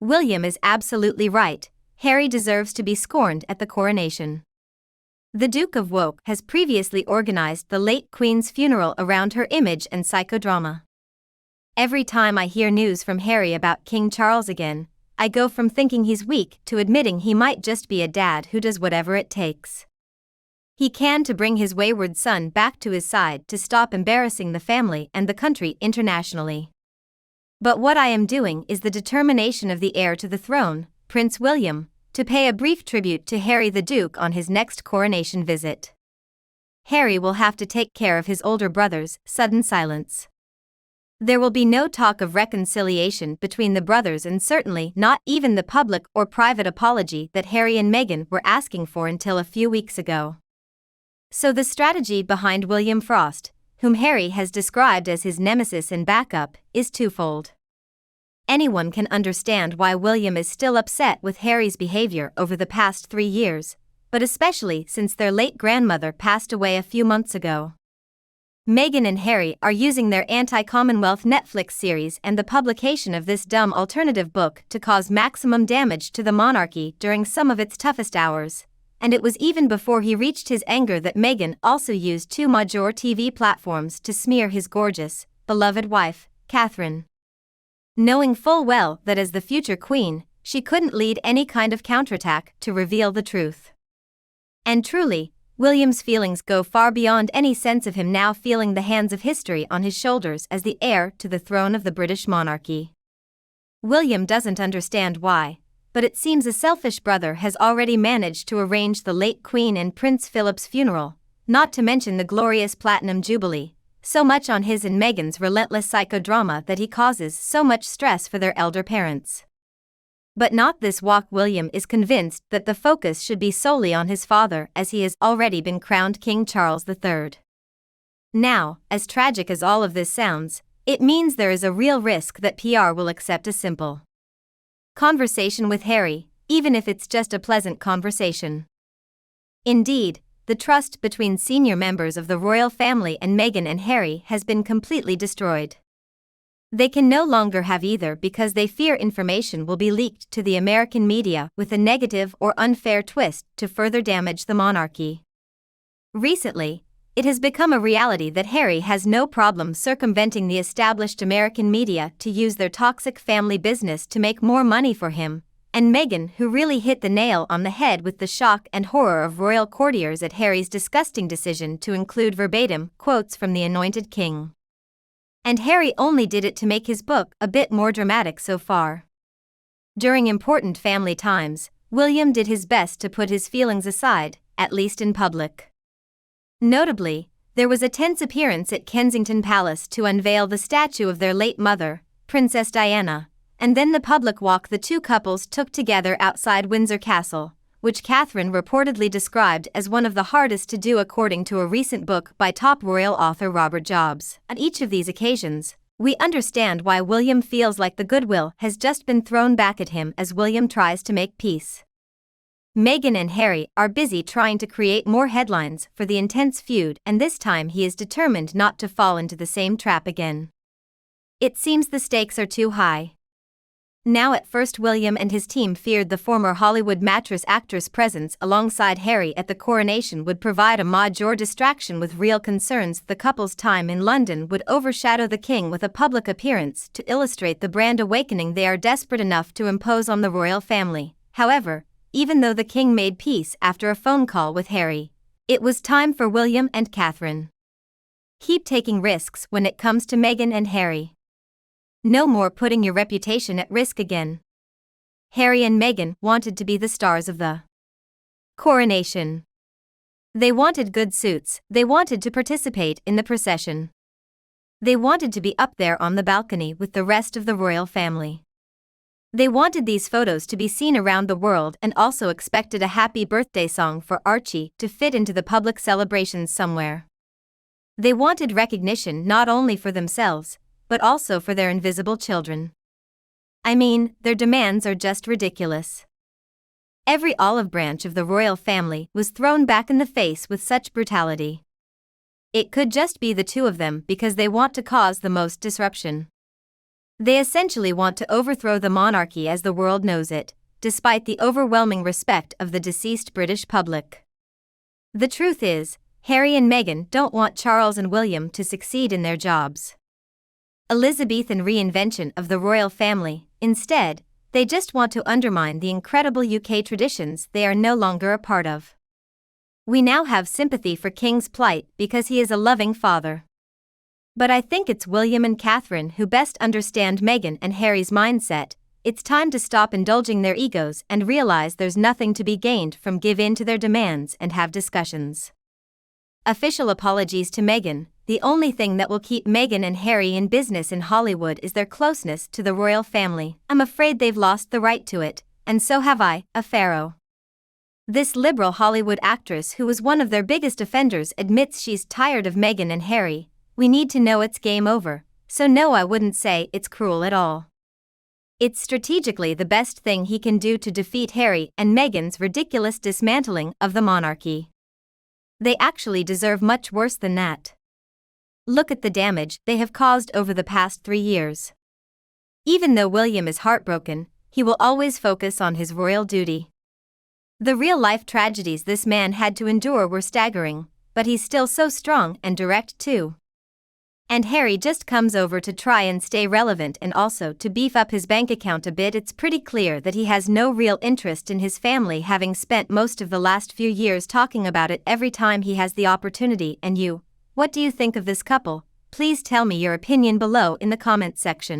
William is absolutely right. Harry deserves to be scorned at the coronation. The Duke of Woke has previously organized the late Queen's funeral around her image and psychodrama. Every time I hear news from Harry about King Charles again, I go from thinking he's weak to admitting he might just be a dad who does whatever it takes. He can to bring his wayward son back to his side to stop embarrassing the family and the country internationally. But what I am doing is the determination of the heir to the throne, Prince William, to pay a brief tribute to Harry the Duke on his next coronation visit. Harry will have to take care of his older brother's sudden silence. There will be no talk of reconciliation between the brothers and certainly not even the public or private apology that Harry and Meghan were asking for until a few weeks ago. So the strategy behind William Frost, whom Harry has described as his nemesis and backup, is twofold. Anyone can understand why William is still upset with Harry's behavior over the past 3 years, but especially since their late grandmother passed away a few months ago. Meghan and Harry are using their anti-Commonwealth Netflix series and the publication of this dumb alternative book to cause maximum damage to the monarchy during some of its toughest hours, and it was even before he reached his anger that Meghan also used 2 major TV platforms to smear his gorgeous, beloved wife, Catherine. Knowing full well that as the future queen, she couldn't lead any kind of counterattack to reveal the truth. And truly, William's feelings go far beyond any sense of him now feeling the hands of history on his shoulders as the heir to the throne of the British monarchy. William doesn't understand why, but it seems a selfish brother has already managed to arrange the late Queen and Prince Philip's funeral, not to mention the glorious Platinum Jubilee, so much on his and Meghan's relentless psychodrama that he causes so much stress for their elder parents. But not this walk. William is convinced that the focus should be solely on his father as he has already been crowned King Charles III. Now, as tragic as all of this sounds, it means there is a real risk that PR will accept a simple conversation with Harry, even if it's just a pleasant conversation. Indeed, the trust between senior members of the royal family and Meghan and Harry has been completely destroyed. They can no longer have either because they fear information will be leaked to the American media with a negative or unfair twist to further damage the monarchy. Recently, it has become a reality that Harry has no problem circumventing the established American media to use their toxic family business to make more money for him, and Meghan, who really hit the nail on the head with the shock and horror of royal courtiers at Harry's disgusting decision to include verbatim quotes from the anointed king. And Harry only did it to make his book a bit more dramatic so far. During important family times, William did his best to put his feelings aside, at least in public. Notably, there was a tense appearance at Kensington Palace to unveil the statue of their late mother, Princess Diana, and then the public walk the two couples took together outside Windsor Castle, which Catherine reportedly described as one of the hardest to do according to a recent book by top royal author Robert Jobs. At each of these occasions, we understand why William feels like the goodwill has just been thrown back at him as William tries to make peace. Meghan and Harry are busy trying to create more headlines for the intense feud, and this time he is determined not to fall into the same trap again. It seems the stakes are too high. Now at first William and his team feared the former Hollywood mattress actress' presence alongside Harry at the coronation would provide a major distraction, with real concerns the couple's time in London would overshadow the king with a public appearance to illustrate the brand awakening they are desperate enough to impose on the royal family. However, even though the king made peace after a phone call with Harry, it was time for William and Catherine. Keep taking risks when it comes to Meghan and Harry. No more putting your reputation at risk again. Harry and Meghan wanted to be the stars of the coronation. They wanted good suits, they wanted to participate in the procession. They wanted to be up there on the balcony with the rest of the royal family. They wanted these photos to be seen around the world and also expected a happy birthday song for Archie to fit into the public celebrations somewhere. They wanted recognition not only for themselves, but also for their invisible children. I mean, their demands are just ridiculous. Every olive branch of the royal family was thrown back in the face with such brutality. It could just be the two of them because they want to cause the most disruption. They essentially want to overthrow the monarchy as the world knows it, despite the overwhelming respect of the deceased British public. The truth is, Harry and Meghan don't want Charles and William to succeed in their jobs. Elizabethan reinvention of the royal family. Instead, they just want to undermine the incredible UK traditions they are no longer a part of. We now have sympathy for King's plight because he is a loving father. But I think it's William and Catherine who best understand Meghan and Harry's mindset. It's time to stop indulging their egos and realize there's nothing to be gained from give in to their demands and have discussions. Official apologies to Meghan. The only thing that will keep Meghan and Harry in business in Hollywood is their closeness to the royal family. I'm afraid they've lost the right to it, and so have I, a pharaoh. This liberal Hollywood actress who was one of their biggest offenders admits she's tired of Meghan and Harry. We need to know it's game over, so no, I wouldn't say it's cruel at all. It's strategically the best thing he can do to defeat Harry and Meghan's ridiculous dismantling of the monarchy. They actually deserve much worse than that. Look at the damage they have caused over the past 3 years. Even though William is heartbroken, he will always focus on his royal duty. The real-life tragedies this man had to endure were staggering, but he's still so strong and direct too. And Harry just comes over to try and stay relevant and also to beef up his bank account a bit. It's pretty clear that he has no real interest in his family, having spent most of the last few years talking about it every time he has the opportunity. And you? What do you think of this couple? Please tell me your opinion below in the comments section.